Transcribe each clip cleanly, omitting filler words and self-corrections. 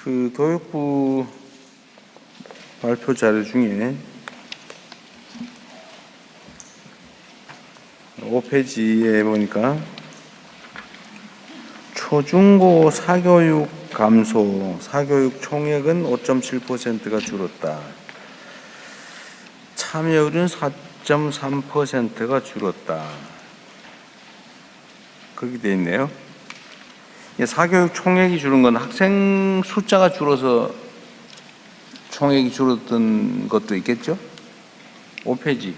그 교육부 발표 자료 중에 5페이지에 보니까 초중고 사교육 감소, 사교육 총액은 5.7%가 줄었다. 참여율은 4.3%가 줄었다. 그렇게 돼 있네요. 사교육 총액이 줄은 건 학생 숫자가 줄어서 총액이 줄었던 것도 있겠죠? 5페이지.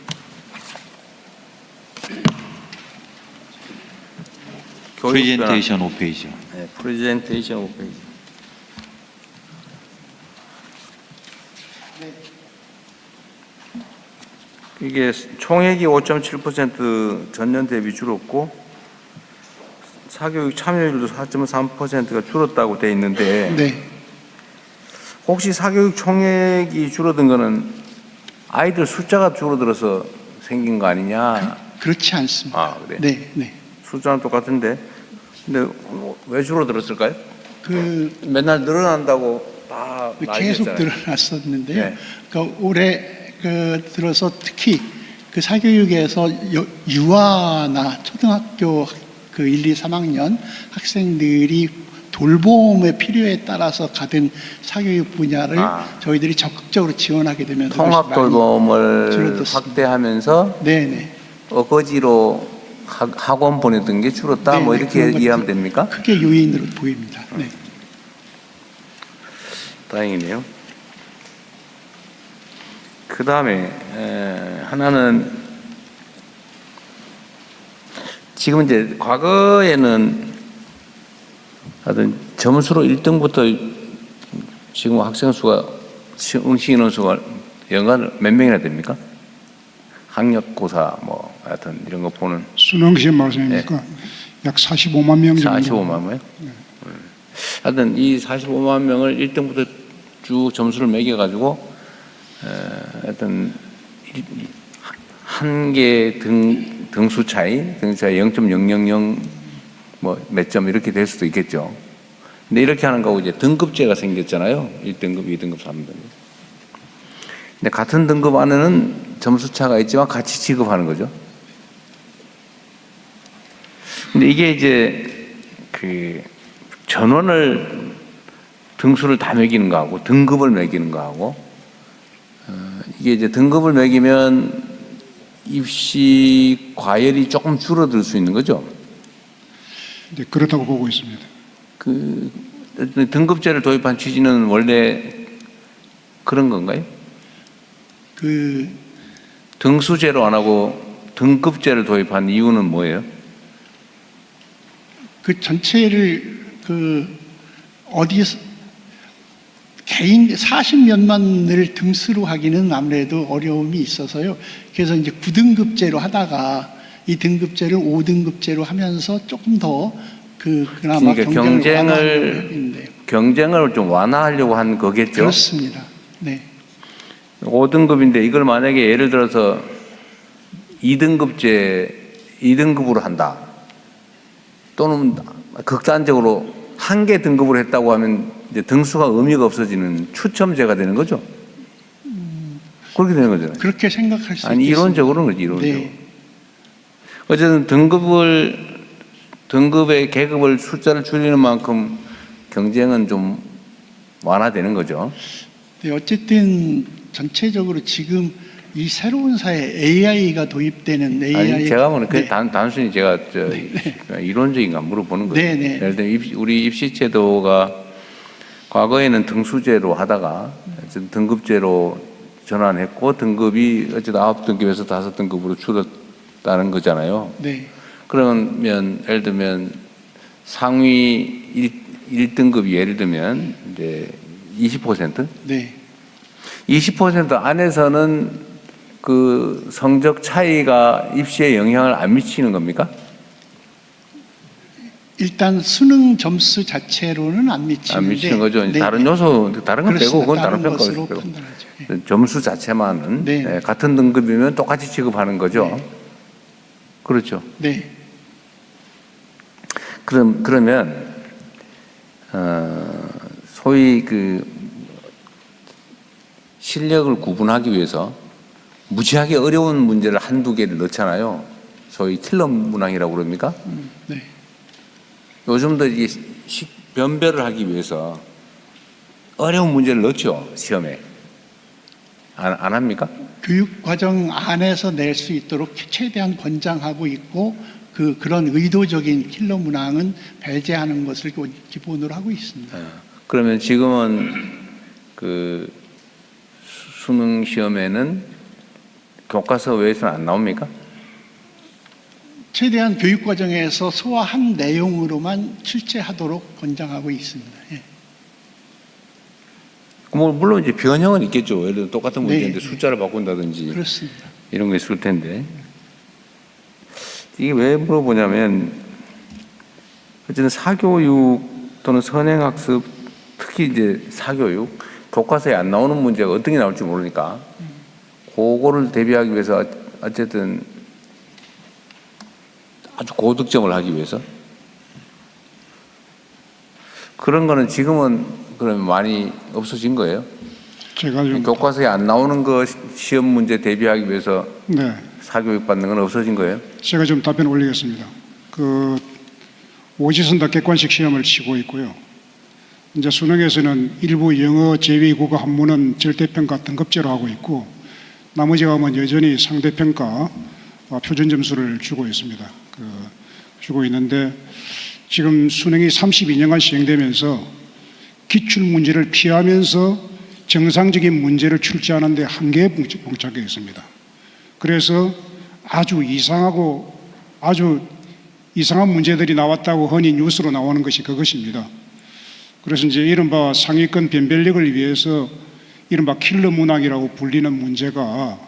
프레젠테이션 5페이지요. 네, 프레젠테이션 5페이지. 이게 총액이 5.7% 전년 대비 줄었고 사교육 참여율도 4.3%가 줄었다고 돼 있는데 네. 혹시 사교육 총액이 줄어든 거는 아이들 숫자가 줄어들어서 생긴 거 아니냐? 그렇지 않습니다. 아, 그래? 네, 네. 숫자는 똑같은데 근데 왜 줄어들었을까요? 맨날 늘어난다고 다 계속 난리였잖아요. 늘어났었는데요. 네. 그러니까 올해 들어서 특히 그 사교육에서 유아나 초등학교 1, 2, 3학년 학생들이 돌봄의 필요에 따라서 가든 사교육 분야를 저희들이 적극적으로 지원하게 되면서 통합 돌봄을 확대하면서 네네. 어거지로 학원 보내던 게 줄었다. 네네, 뭐 이렇게 그런 이해하면 됩니까? 크게 요인으로 보입니다. 네. 다행이네요. 그 다음에 하나는 지금 이제 과거에는 하여튼 점수로 1등부터 지금 학생 수가 응시 인원 수가 연간 몇 명이나 됩니까? 학력고사 뭐 하여튼 이런 거 보는 수능 시험 말씀입니까? 약 45만 명 정도. 45만 명? 하여튼 이 45만 명을 1등부터 쭉 점수를 매겨가지고 하여튼 한 개 등수 차이 0.000 뭐 몇 점 이렇게 될 수도 있겠죠. 근데 이렇게 하는 거고 이제 등급제가 생겼잖아요. 1등급, 2등급, 3등급. 근데 같은 등급 안에는 점수 차가 있지만 같이 취급하는 거죠. 근데 이게 이제 그 전원을 등수를 다 매기는 거하고 등급을 매기는 거하고 이게 이제 등급을 매기면 입시 과열이 조금 줄어들 수 있는 거죠. 네, 그렇다고 보고 있습니다. 그 등급제를 도입한 취지는 원래 그런 건가요? 등수제로 안 하고 등급제를 도입한 이유는 뭐예요? 그 전체를 어디서 개인 40몇만을 등수로 하기는 아무래도 어려움이 있어서요. 그래서 이제 9등급제로 하다가 이 등급제를 5등급제로 하면서 조금 더 그나마 그러니까 경쟁을 좀 완화하려고 한 거겠죠. 그렇습니다. 네. 5등급인데 이걸 만약에 예를 들어서 2등급으로 한다. 또는 극단적으로 한 개 등급으로 했다고 하면 이제 등수가 의미가 없어지는 추첨제가 되는 거죠. 그렇게 되는 거잖아요. 그렇게 생각할 수 있습니다. 아니 이론적으로는 그렇지, 이론적으로. 네. 어쨌든 등급의 계급을 숫자를 줄이는 만큼 경쟁은 좀 완화되는 거죠. 네, 어쨌든 전체적으로 지금 이 새로운 사회 AI가 도입되는 아니, 제가 보는 네. 단순히 제가 이론적인가 물어보는 거예요. 네, 네. 예를 들면 우리 입시제도가 과거에는 등수제로 하다가 등급제로 전환했고 등급이 어쨌든 9등급에서 5등급으로 줄었다는 거잖아요. 네. 그러면 예를 들면 상위 1등급이 예를 들면 이제 20%? 네. 20% 안에서는 그 성적 차이가 입시에 영향을 안 미치는 겁니까? 일단 수능 점수 자체로는 안 미치는데 안 미치는 거죠. 네. 다른 요소, 다른 건 빼고 그건 다른 것으로 평가로 빼고. 판단하죠. 네. 점수 자체만은 네. 같은 등급이면 똑같이 취급하는 거죠. 네. 그렇죠. 네. 그러면 소위 그 실력을 구분하기 위해서 무지하게 어려운 문제를 한두 개를 넣잖아요. 소위 킬러 문항이라고 그럽니까? 네. 요즘도 이게 변별을 하기 위해서 어려운 문제를 넣죠, 시험에. 안 합니까? 교육과정 안에서 낼 수 있도록 최대한 권장하고 있고 그런 의도적인 킬러 문항은 배제하는 것을 기본으로 하고 있습니다. 그러면 지금은 그 수능 시험에는 교과서 외에서는 안 나옵니까? 최대한 교육과정에서 소화한 내용으로만 출제하도록 권장하고 있습니다. 예. 뭐 물론 이제 변형은 있겠죠. 예를 들어 똑같은 문제인데 네. 숫자를 바꾼다든지 그렇습니다. 이런 거 있을 텐데. 이게 왜 물어보냐면 어쨌든 사교육 또는 선행학습, 특히 이제 사교육 교과서에 안 나오는 문제가 어떻게 나올지 모르니까 그거를 대비하기 위해서 어쨌든 아주 고득점을 하기 위해서 그런 거는 지금은 그러면 많이 없어진 거예요? 제가 좀 교과서에 안 나오는 거 시험 문제 대비하기 위해서 네, 사교육 받는 건 없어진 거예요? 제가 좀 답변 올리겠습니다. 그 오지선다 객관식 시험을 치고 있고요. 이제 수능에서는 일부 영어 제외 국어 한문은 절대평가 등급제로 하고 있고 나머지 과목은 여전히 상대평가 표준 점수를 주고 있습니다. 주고 있는데 지금 수능이 32년간 시행되면서 기출 문제를 피하면서 정상적인 문제를 출제하는 데 한계에 봉착해 있습니다. 그래서 아주 이상한 문제들이 나왔다고 흔히 뉴스로 나오는 것이 그것입니다. 그래서 이제 이른바 상위권 변별력을 위해서 이른바 킬러 문항이라고 불리는 문제가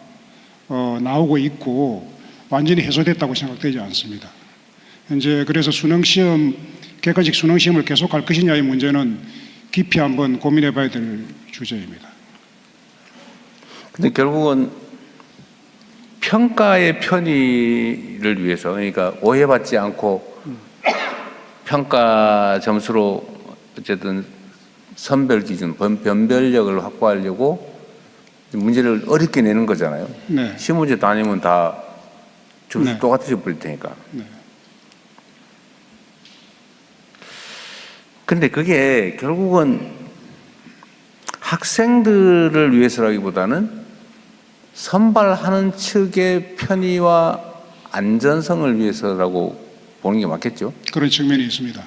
나오고 있고 완전히 해소됐다고 생각되지 않습니다. 현재 그래서 객관식 수능시험을 계속할 것이냐의 문제는 깊이 한번 고민해 봐야 될 주제입니다. 근데 결국은 평가의 편의를 위해서 그러니까 오해받지 않고 평가 점수로 어쨌든 선별 기준, 변별력을 확보하려고 문제를 어렵게 내는 거잖아요. 네. 시험 문제 다니면 다 점수 네. 똑같아져 버릴 테니까. 네. 근데 그게 결국은 학생들을 위해서라기보다는 선발하는 측의 편의와 안전성을 위해서라고 보는 게 맞겠죠? 그런 측면이 있습니다.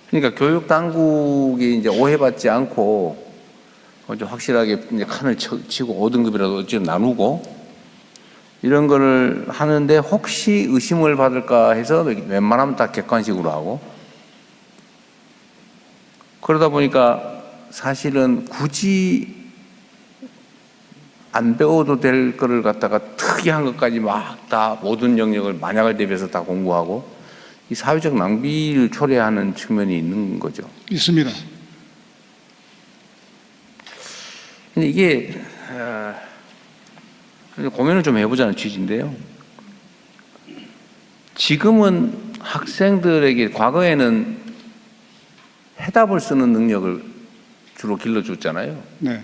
그러니까 교육 당국이 이제 오해받지 않고 좀 확실하게 이제 칸을 치고 5등급이라도 어쨌든 나누고 이런 거를 하는데 혹시 의심을 받을까 해서 웬만하면 다 객관식으로 하고 그러다 보니까 사실은 굳이 안 배워도 될 거를 갖다가 특이한 것까지 막 다 모든 영역을 만약을 대비해서 다 공부하고 이 사회적 낭비를 초래하는 측면이 있는 거죠. 있습니다. 근데 이게 고민을 좀 해보자는 취지인데요. 지금은 학생들에게 과거에는 해답을 쓰는 능력을 주로 길러줬잖아요. 네.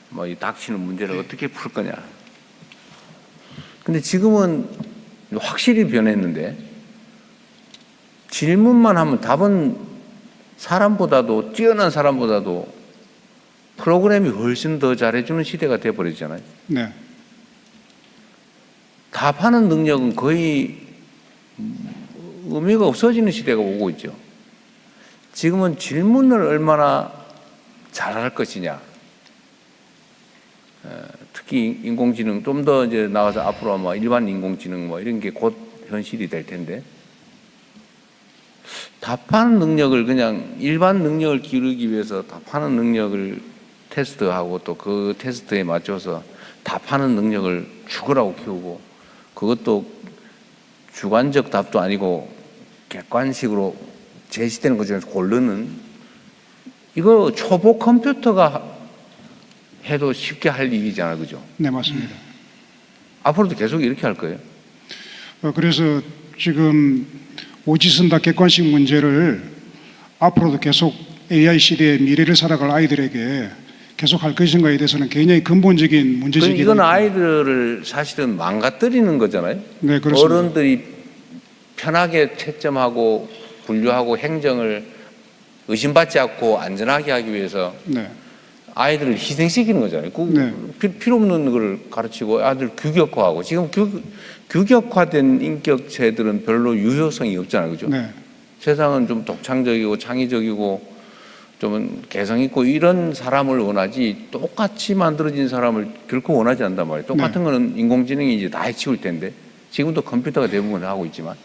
뭐 이 닥치는 문제를 어떻게 풀 거냐. 근데 지금은 확실히 변했는데 질문만 하면 답은 사람보다도 뛰어난 사람보다도 프로그램이 훨씬 더 잘해주는 시대가 돼버렸잖아요. 네. 답하는 능력은 거의 의미가 없어지는 시대가 오고 있죠. 지금은 질문을 얼마나 잘할 것이냐. 특히 인공지능 좀 더 이제 나가서 앞으로 아마 일반 인공지능 뭐 이런 게 곧 현실이 될 텐데 답하는 능력을 그냥 일반 능력을 기르기 위해서 답하는 능력을 테스트하고 또 그 테스트에 맞춰서 답하는 능력을 죽으라고 키우고 그것도 주관적 답도 아니고 객관식으로 제시되는 것 중에서 고르는 이거 초보 컴퓨터가 해도 쉽게 할 일이잖아요. 그죠? 네, 맞습니다. 앞으로도 계속 이렇게 할 거예요. 그래서 지금 오지선다 객관식 문제를 앞으로도 계속 AI 시대의 미래를 살아갈 아이들에게 계속 할 것인가에 대해서는 굉장히 근본적인 문제제기가 이건 있고. 아이들을 사실은 망가뜨리는 거잖아요. 네, 그렇습니다. 어른들이 편하게 채점하고 분류하고 행정을 의심받지 않고 안전하게 하기 위해서 네. 아이들을 희생시키는 거잖아요. 네. 필요 없는 걸 가르치고 아들 규격화하고 지금 규격화된 인격체들은 별로 유효성이 없잖아요. 그죠? 네. 세상은 좀 독창적이고 창의적이고 좀 개성 있고 이런 사람을 원하지 똑같이 만들어진 사람을 결코 원하지 않단 말이에요. 똑같은 거는 인공지능이 이제 다 해치울 텐데 지금도 컴퓨터가 대부분 하고 있지만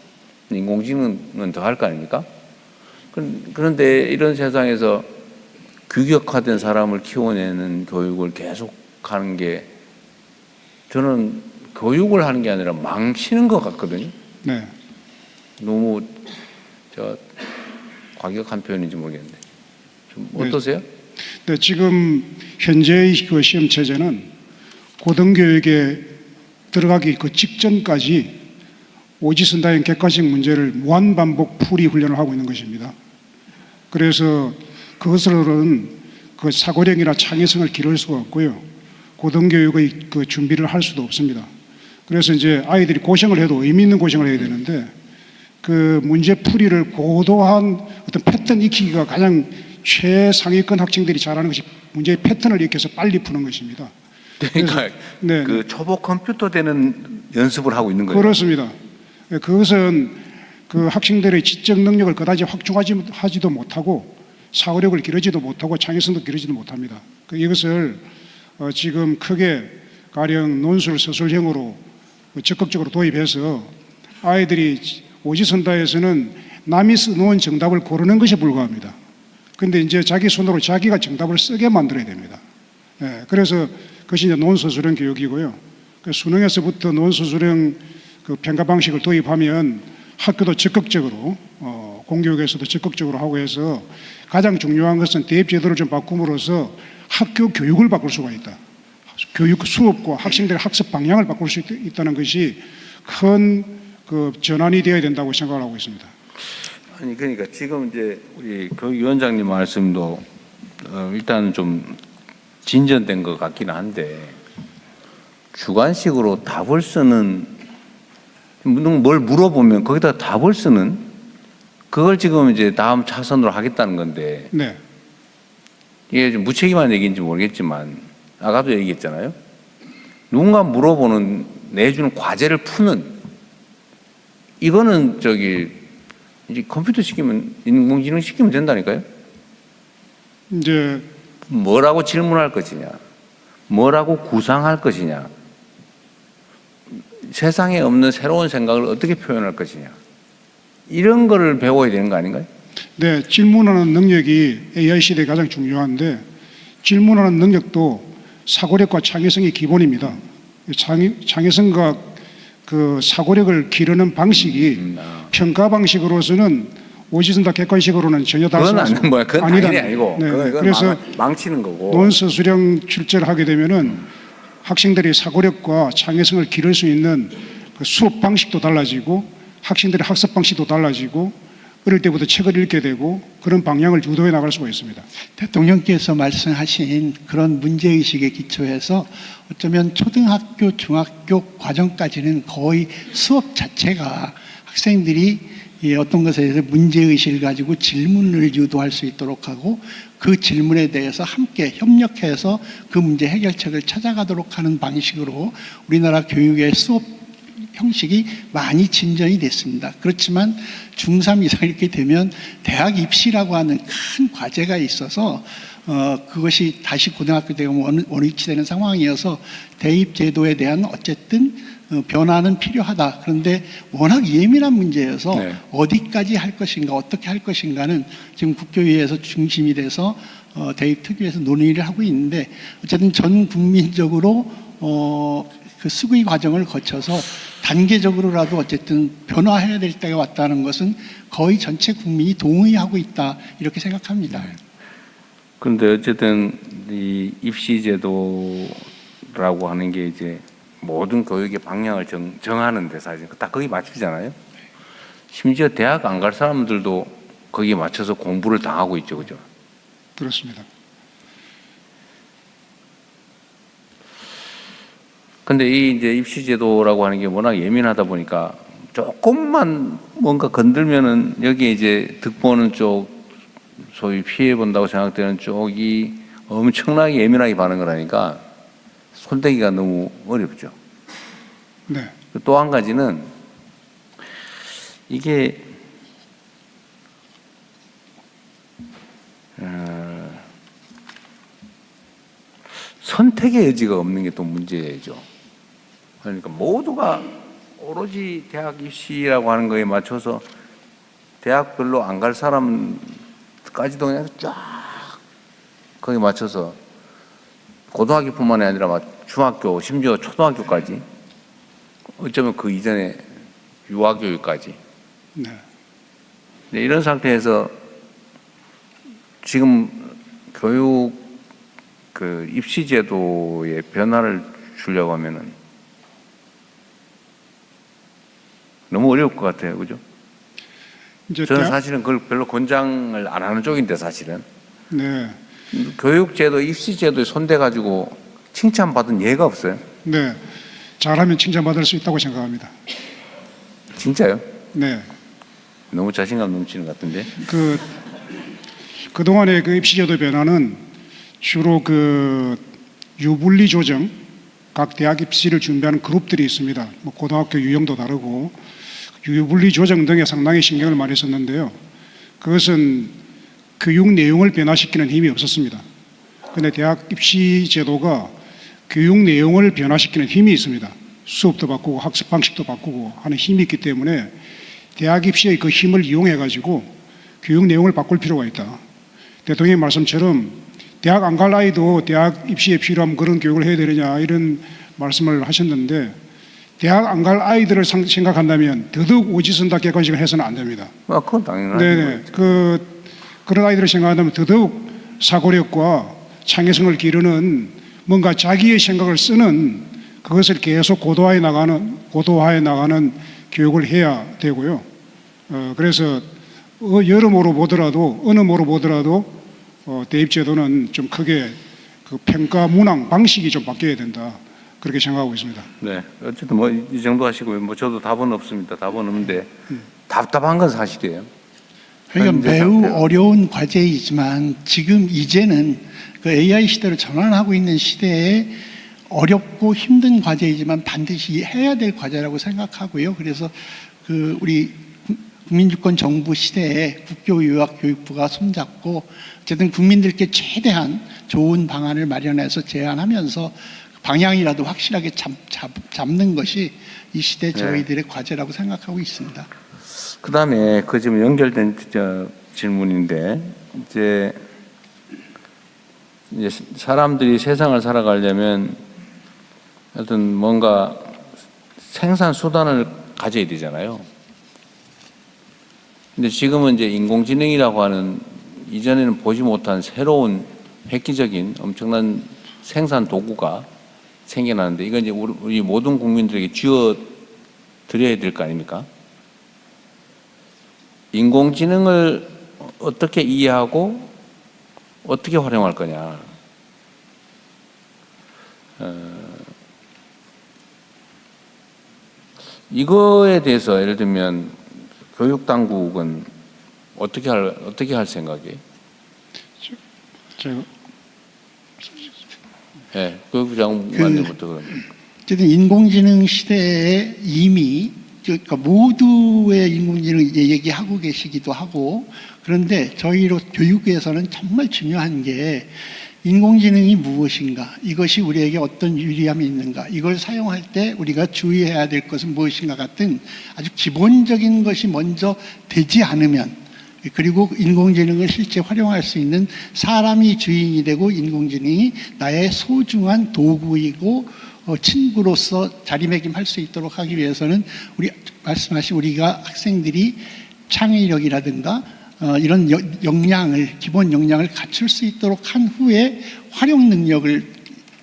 인공지능은 더 할 거 아닙니까? 그런데 이런 세상에서 규격화된 사람을 키워내는 교육을 계속하는 게 저는 교육을 하는 게 아니라 망치는 것 같거든요. 네. 너무 과격한 표현인지 모르겠는데 좀 네. 어떠세요? 네, 지금 현재의 그 시험 체제는 고등교육에 들어가기 그 직전까지 오지선다형 객관식 문제를 무한반복 풀이 훈련을 하고 있는 것입니다. 그래서 그것으로는 그 사고력이나 창의성을 기를 수가 없고요. 고등교육의 그 준비를 할 수도 없습니다. 그래서 이제 아이들이 고생을 해도 의미 있는 고생을 해야 되는데 그 문제 풀이를 고도한 어떤 패턴 익히기가 가장 최상위권 학생들이 잘하는 것이 문제의 패턴을 익혀서 빨리 푸는 것입니다. 그러니까 네, 그 초보 컴퓨터 되는 연습을 하고 있는 거예요. 그렇습니다. 그것은 그 학생들의 지적 능력을 그다지 확충하지도 못하고 사고력을 기르지도 못하고 창의성도 기르지도 못합니다. 이것을 지금 크게 가령 논술 서술형으로 적극적으로 도입해서 아이들이 오지선다에서는 남이 써놓은 정답을 고르는 것에 불과합니다. 그런데 이제 자기 손으로 자기가 정답을 쓰게 만들어야 됩니다. 그래서 그것이 이제 논서술형 교육이고요. 수능에서부터 논서술형 그 평가 방식을 도입하면 학교도 적극적으로 공교육에서도 적극적으로 하고 해서 가장 중요한 것은 대입 제도를 좀 바꿈으로써 학교 교육을 바꿀 수가 있다. 교육 수업과 학생들의 학습 방향을 바꿀 수 있다는 것이 큰 그 전환이 되어야 된다고 생각을 하고 있습니다. 아니 그러니까 지금 이제 우리 교육위원장님 말씀도 일단 좀 진전된 것 같기는 한데 주관식으로 답을 쓰는 뭘 물어보면 거기다 답을 쓰는 그걸 지금 이제 다음 차선으로 하겠다는 건데 네. 이게 좀 무책임한 얘기인지 모르겠지만 아까도 얘기했잖아요. 누군가 물어보는 내주는 과제를 푸는 이거는 이제 컴퓨터 시키면 인공지능 시키면 된다니까요. 이제 뭐라고 질문할 것이냐, 뭐라고 구상할 것이냐, 세상에 없는 새로운 생각을 어떻게 표현할 것이냐 이런 거를 배워야 되는 거 아닌가요? 네, 질문하는 능력이 AI 시대에 가장 중요한데 질문하는 능력도 사고력과 창의성이 기본입니다. 창의성과 그 사고력을 기르는 방식이 평가 방식으로서는 오지선다 객관식으로는 전혀 다를 수 없습니다. 그건 당연히 아니고 네, 그건 그래서 망치는 거고 논서술형 출제를 하게 되면은 학생들이 사고력과 창의성을 기를 수 있는 그 수업 방식도 달라지고 학생들의 학습 방식도 달라지고 어릴 때부터 책을 읽게 되고 그런 방향을 유도해 나갈 수가 있습니다. 대통령께서 말씀하신 그런 문제의식에 기초해서 어쩌면 초등학교, 중학교 과정까지는 거의 수업 자체가 학생들이 어떤 것에 대해서 문제의식을 가지고 질문을 유도할 수 있도록 하고 그 질문에 대해서 함께 협력해서 그 문제 해결책을 찾아가도록 하는 방식으로 우리나라 교육의 수업 형식이 많이 진전이 됐습니다. 그렇지만 중3 이상 이렇게 되면 대학 입시라고 하는 큰 과제가 있어서 그것이 다시 고등학교 되면 원위치되는 상황이어서 대입 제도에 대한 어쨌든 변화는 필요하다. 그런데 워낙 예민한 문제여서 네. 어디까지 할 것인가 어떻게 할 것인가는 지금 국교위에서 중심이 돼서 대입 특위에서 논의를 하고 있는데 어쨌든 전 국민적으로 그 수의 과정을 거쳐서 단계적으로라도 어쨌든 변화해야 될 때가 왔다는 것은 거의 전체 국민이 동의하고 있다 이렇게 생각합니다. 그런데 어쨌든 이 입시 제도라고 하는 게 이제 모든 교육의 방향을 정하는데 사실 딱 거기 맞추잖아요. 심지어 대학 안 갈 사람들도 거기에 맞춰서 공부를 당하고 있죠, 그죠? 그렇습니다. 근데 이 이제 입시제도라고 하는 게 워낙 예민하다 보니까 조금만 뭔가 건들면은 여기에 이제 득보는 쪽, 소위 피해 본다고 생각되는 쪽이 엄청나게 예민하게 반응을 하니까 손대기가 너무 어렵죠. 네. 또 한 가지는 이게 선택의 여지가 없는 게 또 문제죠. 그러니까 모두가 오로지 대학 입시라고 하는 거에 맞춰서 대학별로 안 갈 사람까지도 그냥 쫙 거기에 맞춰서 고등학교뿐만이 아니라 막 중학교, 심지어 초등학교까지, 어쩌면 그 이전에 유아교육까지. 네. 네, 이런 상태에서 지금 교육 그 입시제도의 변화를 주려고 하면은 너무 어려울 것 같아요, 그죠? 이제 저는 대학, 사실은 그걸 별로 권장을 안 하는 쪽인데 사실은 네. 교육제도, 입시제도에 손대가지고 칭찬받은 예가 없어요. 네. 잘하면 칭찬받을 수 있다고 생각합니다. 진짜요? 네. 너무 자신감 넘치는 것 같은데. 그동안의 그 입시제도 변화는 주로 그 유불리 조정, 각 대학 입시를 준비하는 그룹들이 있습니다. 뭐 고등학교 유형도 다르고 유불리 조정 등에 상당히 신경을 많이 썼는데요. 그것은 교육 내용을 변화시키는 힘이 없었습니다. 그런데 대학 입시 제도가 교육 내용을 변화시키는 힘이 있습니다. 수업도 바꾸고 학습 방식도 바꾸고 하는 힘이 있기 때문에 대학 입시의 그 힘을 이용해 가지고 교육 내용을 바꿀 필요가 있다. 대통령의 말씀처럼 대학 안 갈 아이도 대학 입시에 필요한 그런 교육을 해야 되느냐 이런 말씀을 하셨는데, 대학 안 갈 아이들을 생각한다면 더더욱 오지선다 객관식을 해서는 안 됩니다. 아, 그건 당연하죠. 네네. 그런 아이들을 생각한다면 더더욱 사고력과 창의성을 기르는 뭔가 자기의 생각을 쓰는 그것을 계속 고도화해 나가는 교육을 해야 되고요. 그래서 여러모로 보더라도 어느 모로 보더라도 대입제도는 좀 크게 그 평가 문항 방식이 좀 바뀌어야 된다, 그렇게 생각하고 있습니다. 네, 어쨌든 뭐 이 정도 하시고요. 뭐 저도 답은 없습니다. 답은 없는데 답답한 건 사실이에요. 그러니까 매우 어려운 과제이지만 지금 이제는 그 AI 시대로 전환하고 있는 시대에 어렵고 힘든 과제이지만 반드시 해야 될 과제라고 생각하고요. 그래서 그 우리 국민주권 정부 시대에 국교유학교육부가 손잡고 어쨌든 국민들께 최대한 좋은 방안을 마련해서 제안하면서 방향이라도 확실하게 잡는 것이 이 시대 저희들의 과제라고 생각하고 있습니다. 그 다음에 그 지금 연결된 질문인데, 이제 사람들이 세상을 살아가려면 하여튼 뭔가 생산 수단을 가져야 되잖아요. 근데 지금은 이제 인공지능이라고 하는 이전에는 보지 못한 새로운 획기적인 엄청난 생산 도구가 생겨나는데, 이건 이제 우리 모든 국민들에게 쥐어 드려야 될 거 아닙니까? 인공지능을 어떻게 이해하고 어떻게 활용할 거냐. 이거에 대해서 예를 들면 교육 당국은 어떻게 할 생각이에요? 제가 네, 교육부 장관님부터 그러면. 어쨌든 인공지능 시대에 이미 그러니까 모두의 인공지능 얘기하고 계시기도 하고, 그런데 저희로 교육에서는 정말 중요한 게 인공지능이 무엇인가, 이것이 우리에게 어떤 유리함이 있는가, 이걸 사용할 때 우리가 주의해야 될 것은 무엇인가 같은 아주 기본적인 것이 먼저 되지 않으면, 그리고 인공지능을 실제 활용할 수 있는 사람이 주인이 되고 인공지능이 나의 소중한 도구이고 친구로서 자리매김할 수 있도록 하기 위해서는 우리 말씀하신 우리가 학생들이 창의력이라든가 이런 기본 역량을 갖출 수 있도록 한 후에 활용 능력을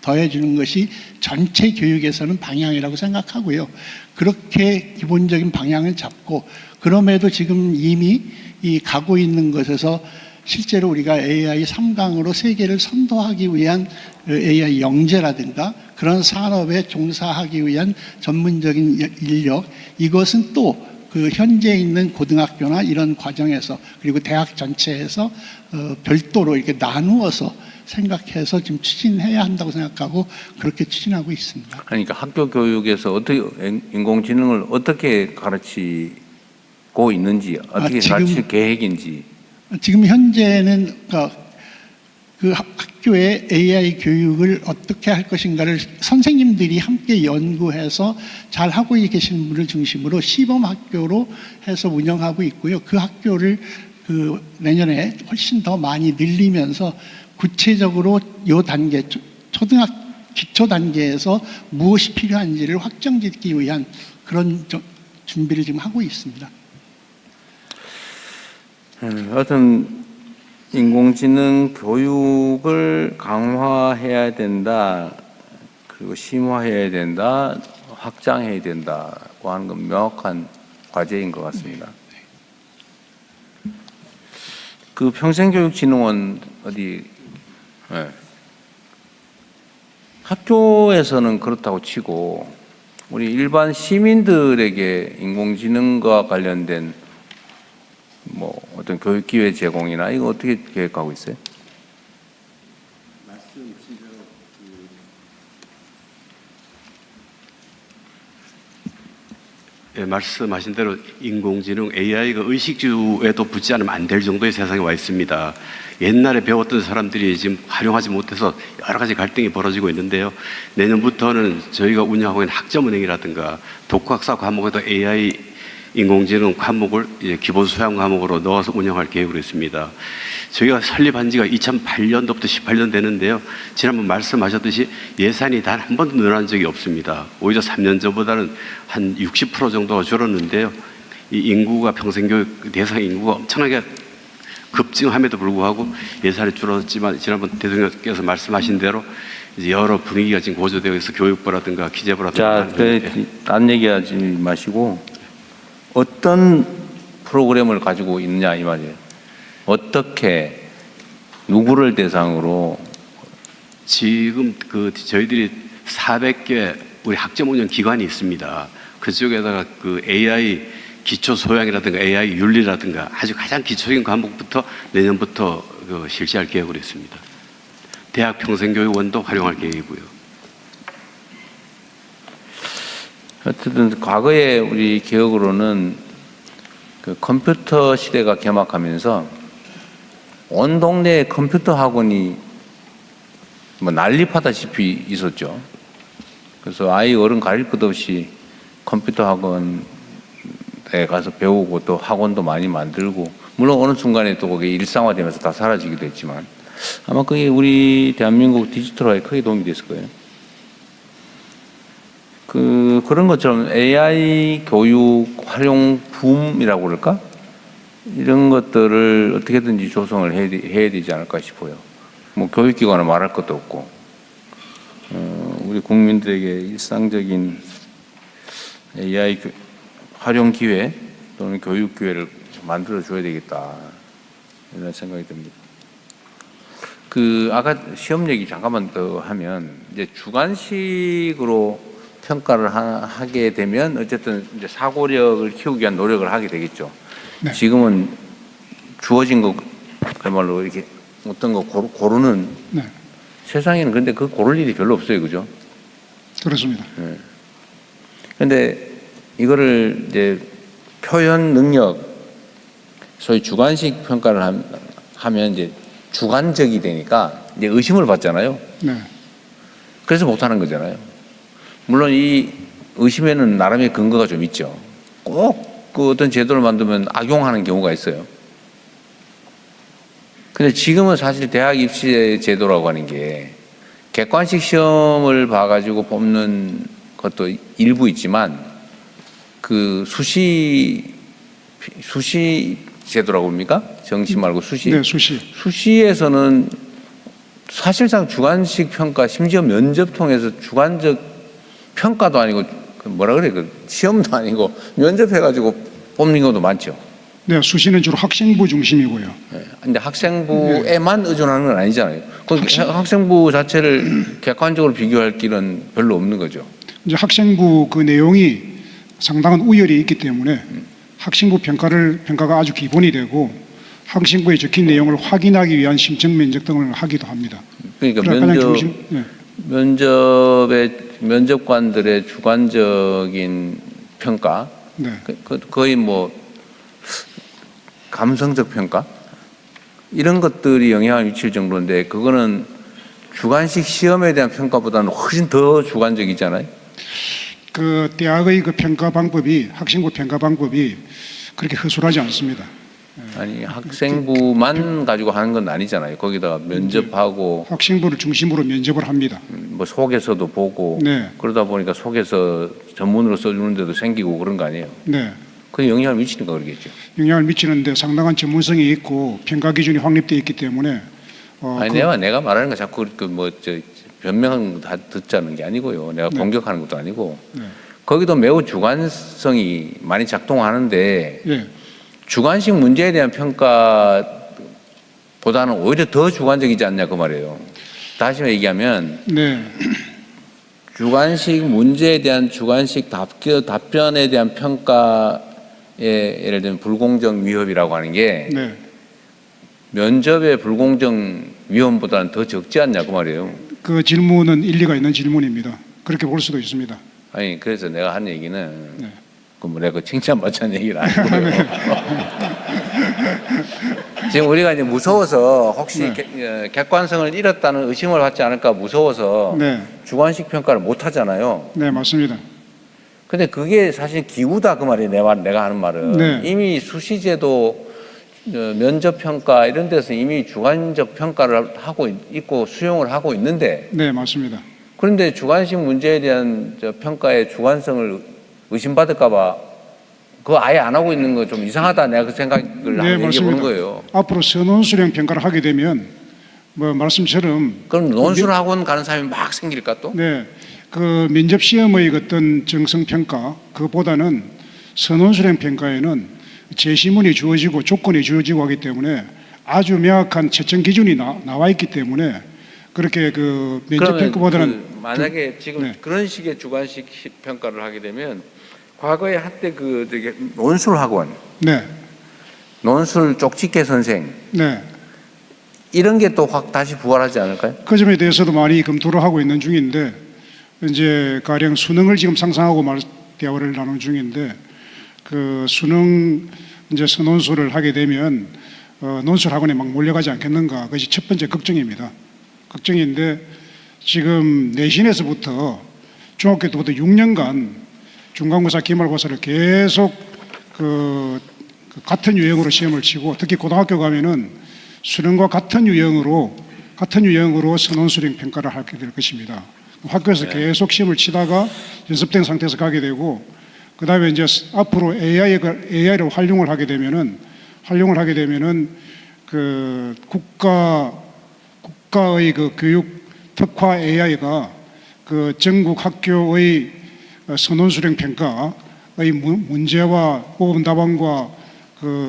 더해주는 것이 전체 교육에서는 방향이라고 생각하고요. 그렇게 기본적인 방향을 잡고, 그럼에도 지금 이미 이 가고 있는 것에서 실제로 우리가 AI 3강으로 세계를 선도하기 위한 AI 영재라든가 그런 산업에 종사하기 위한 전문적인 인력, 이것은 또 그 현재 있는 고등학교나 이런 과정에서 그리고 대학 전체에서 별도로 이렇게 나누어서 생각해서 지금 추진해야 한다고 생각하고 그렇게 추진하고 있습니다. 그러니까 학교 교육에서 어떻게 인공지능을 어떻게 가르치고 있는지, 어떻게 가르칠 계획인지. 지금 현재는 그 학교의 AI 교육을 어떻게 할 것인가를 선생님들이 함께 연구해서 잘 하고 계시는 분을 중심으로 시범 학교로 해서 운영하고 있고요. 그 학교를 그 내년에 훨씬 더 많이 늘리면서 구체적으로 요 단계 기초 단계에서 무엇이 필요한지를 확정짓기 위한 그런 준비를 지금 하고 있습니다. 하여튼 인공지능 교육을 강화해야 된다, 그리고 심화해야 된다, 확장해야 된다고 하는 건 명확한 과제인 것 같습니다. 그 평생교육진흥원 어디 학교에서는 그렇다고 치고 우리 일반 시민들에게 인공지능과 관련된 뭐 어떤 교육 기회 제공이나 이거 어떻게 계획하고 있어요? 예, 말씀하신 대로 인공지능 AI가 의식주에도 붙지 않으면 안 될 정도의 세상에 와 있습니다. 옛날에 배웠던 사람들이 지금 활용하지 못해서 여러 가지 갈등이 벌어지고 있는데요. 내년부터는 저희가 운영하고 있는 학점은행이라든가 독학사 과목에도 AI 인공지능 과목을 이제 기본 수양 과목으로 넣어서 운영할 계획으로 있습니다. 저희가 설립한 지가 2008년도부터 18년 되는데요. 지난번 말씀하셨듯이 예산이 단 한 번도 늘어난 적이 없습니다. 오히려 3년 전보다는 한 60% 정도가 줄었는데요. 이 인구가 평생교육 대상 인구가 엄청나게 급증함에도 불구하고 예산이 줄었지만 지난번 대통령께서 말씀하신 대로 이제 여러 분위기가 지금 고조되어 있어 교육부라든가 기재부라든가. 자, 딴 얘기하지 마시고 어떤 프로그램을 가지고 있느냐 이 말이에요. 어떻게 누구를 대상으로? 지금 그 저희들이 400개 우리 학점 운영 기관이 있습니다. 그쪽에다가 그 AI 기초 소양이라든가 AI 윤리라든가 아주 가장 기초적인 과목부터 내년부터 그 실시할 계획으로 있습니다. 대학 평생교육원도 활용할 계획이고요. 어쨌든 과거에 우리 기억으로는 그 컴퓨터 시대가 개막하면서 온 동네에 컴퓨터 학원이 뭐 난립하다시피 있었죠. 그래서 아이 어른 가릴 것 없이 컴퓨터 학원에 가서 배우고 또 학원도 많이 만들고, 물론 어느 순간에 또 그게 일상화되면서 다 사라지기도 했지만 아마 그게 우리 대한민국 디지털화에 크게 도움이 됐을 거예요. 그런 것처럼 AI 교육 활용 붐이라고 그럴까? 이런 것들을 어떻게든지 조성을 해야 되지 않을까 싶어요. 뭐 교육기관은 말할 것도 없고, 우리 국민들에게 일상적인 AI 활용 기회 또는 교육 기회를 만들어 줘야 되겠다, 이런 생각이 듭니다. 아까 시험 얘기 잠깐만 더 하면, 이제 주관식으로 평가를 하게 되면 어쨌든 이제 사고력을 키우기 위한 노력을 하게 되겠죠. 네. 지금은 주어진 거 그야말로 이렇게 어떤 거 고르는, 네, 세상에는 근데 그 고를 일이 별로 없어요, 그죠? 그렇습니다. 네. 근데 이거를 이제 표현 능력, 소위 주관식 평가를 하면 이제 주관적이 되니까 이제 의심을 받잖아요. 네, 그래서 못하는 거잖아요. 물론 이 의심에는 나름의 근거가 좀 있죠. 꼭 그 어떤 제도를 만들면 악용하는 경우가 있어요. 근데 지금은 사실 대학 입시 제도라고 하는 게 객관식 시험을 봐가지고 뽑는 것도 일부 있지만, 그 수시 제도라고 합니까? 정시 말고 수시. 네, 수시. 수시에서는 사실상 주관식 평가, 심지어 면접 통해서 주관적 평가도 아니고 뭐라 그래, 그 시험도 아니고 면접해가지고 뽑는 경우도 많죠. 네, 수시는 주로 학생부 중심이고요. 근데 학생부에만 의존하는 건 아니잖아요. 그 학생부 자체를 객관적으로 비교할 길은 별로 없는 거죠. 이제 학생부 그 내용이 상당한 우열이 있기 때문에 학생부 평가가 아주 기본이 되고 학생부에 적힌 내용을 확인하기 위한 심층 면접 등을 하기도 합니다. 그러니까 네. 면접관들의 주관적인 평가, 네. 거의 뭐 감성적 평가 이런 것들이 영향을 미칠 정도인데 그거는 주관식 시험에 대한 평가보다는 훨씬 더 주관적이잖아요. 그 대학의 그 평가 방법이 학생부 평가 방법이 그렇게 허술하지 않습니다. 아니 학생부만 가지고 하는 건 아니잖아요. 거기다가 면접하고 학생부를 중심으로 면접을 합니다. 뭐 속에서도 보고 네. 그러다 보니까 속에서 전문으로 써주는 데도 생기고 그런 거 아니에요. 네. 그 영향을 미치니까 그러겠죠. 영향을 미치는데 상당한 전문성이 있고 평가 기준이 확립되어 있기 때문에 아니 내가 말하는 거 자꾸 그뭐저 변명하는 거 다 듣자는 게 아니고요. 내가 공격하는 것도 아니고 네. 거기도 매우 주관성이 많이 작동하는데 네. 주관식 문제에 대한 평가보다는 오히려 더 주관적이지 않냐 그 말이에요. 다시 얘기하면 네. 주관식 문제에 대한 주관식 답변에 대한 평가의 예를 들면 불공정 위협이라고 하는 게 네. 면접의 불공정 위험보다는 더 적지 않냐 그 말이에요. 그 질문은 일리가 있는 질문입니다. 그렇게 볼 수도 있습니다. 아니 그래서 내가 한 얘기는 네. 그 내가 칭찬받자는 얘기를 아니고요. 지금 우리가 이제 무서워서 혹시 객관성을 잃었다는 의심을 받지 않을까 무서워서 네. 주관식 평가를 못 하잖아요. 네, 맞습니다. 근데 그게 사실 기우다 그 말이에요. 내가 하는 말은 네. 이미 수시제도 면접 평가 이런 데서 이미 주관적 평가를 하고 있고 수용을 하고 있는데 네, 맞습니다. 그런데 주관식 문제에 대한 평가의 주관성을 의심받을까봐 그거 아예 안 하고 있는 거 좀 이상하다 내가 그 생각을 네, 얘기해 보는 거예요. 앞으로 선원 수령 평가를 하게 되면 뭐 말씀처럼 그럼 논술학원 가는 사람이 막 생길까 또? 네, 그 면접 시험의 어떤 정성 평가 그보다는 선원 수령 평가에는 제시문이 주어지고 조건이 주어지고 하기 때문에 아주 명확한 채점 기준이 나와 있기 때문에 그렇게 그 면접 평가보다는 만약에 지금 네. 그런 식의 주관식 평가를 하게 되면 과거에 한때 그 되게 논술 학원, 네, 논술 쪽집게 선생 네, 이런 게 또 확 다시 부활하지 않을까요? 그 점에 대해서도 많이 검토를 하고 있는 중인데 이제 가령 수능을 지금 상상하고 대화를 나누는 중인데 그 수능 이제 선논술을 하게 되면 논술 학원에 막 몰려가지 않겠는가 그것이 첫 번째 걱정입니다. 걱정인데 지금 내신에서부터 중학교 때부터 6년간 중간고사, 기말고사를 계속 그 같은 유형으로 시험을 치고 특히 고등학교 가면은 수능과 같은 유형으로 선원 수령 평가를 하게 될 것입니다. 학교에서 계속 시험을 치다가 연습된 상태에서 가게 되고 그 다음에 이제 앞으로 AI를 활용을 하게 되면은 그 국가의 그 교육 특화 AI가 그 전국 학교의 선원 수령 평가의 문제와 뽑은 답안과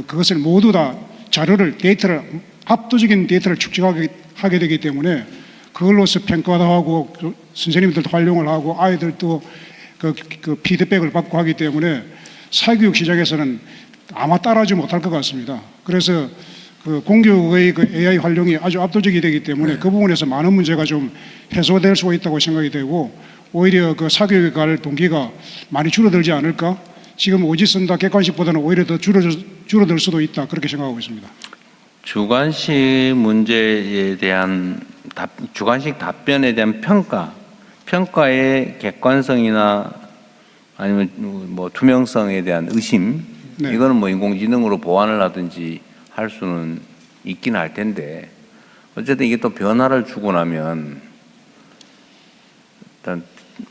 그것을 모두 다 데이터를 압도적인 데이터를 축적하게 되기 때문에 그걸로서 평가도 하고 선생님들도 활용을 하고 아이들도 그 피드백을 받고 하기 때문에 사교육 시장에서는 아마 따라하지 못할 것 같습니다. 그래서 그 공교육의 그 AI 활용이 아주 압도적이 되기 때문에 그 부분에서 많은 문제가 좀 해소될 수가 있다고 생각이 되고 오히려 그 사교육에 갈 동기가 많이 줄어들지 않을까? 지금 오지선다 객관식보다는 오히려 더 줄어들 수도 있다 그렇게 생각하고 있습니다. 주관식 문제에 대한 주관식 답변에 대한 평가의 객관성이나 아니면 뭐 투명성에 대한 의심 네. 이거는 뭐 인공지능으로 보완을 하든지 할 수는 있긴 할 텐데 어쨌든 이게 또 변화를 주고 나면 일단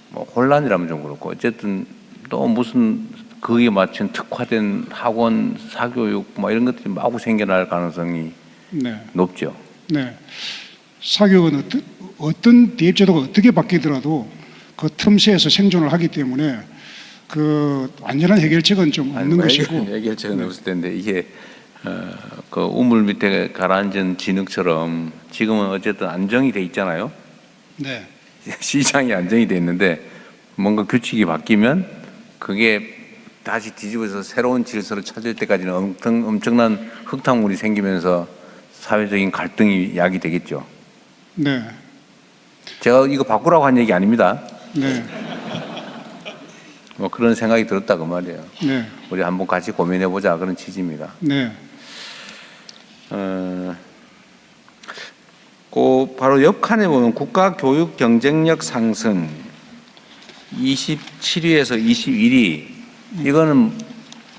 뭐 혼란이라면 좀 그렇고 어쨌든 또 무슨 거기에 맞춘 특화된 학원 사교육 뭐 이런 것들이 마구 생겨날 가능성이 네. 높죠. 네. 사교육은 어떤 대입제도가 어떻게 바뀌더라도 그 틈새에서 생존을 하기 때문에 그 완전한 해결책은 좀 없는 것이고. 해결책은 없을 텐데 이게 그 우물 밑에 가라앉은 진흙처럼 지금은 어쨌든 안정이 돼 있잖아요. 네. 시장이 안정이 돼 있는데 뭔가 규칙이 바뀌면 그게 다시 뒤집어서 새로운 질서를 찾을 때까지는 엄청난 흙탕물이 생기면서 사회적인 갈등이 야기되겠죠. 네. 제가 이거 바꾸라고 한 얘기 아닙니다. 네. 뭐 그런 생각이 들었다 그 말이에요. 네. 우리 한번 같이 고민해 보자 그런 취지입니다. 네. 그 바로 옆 칸에 보면 국가 교육 경쟁력 상승 27위에서 21위 이거는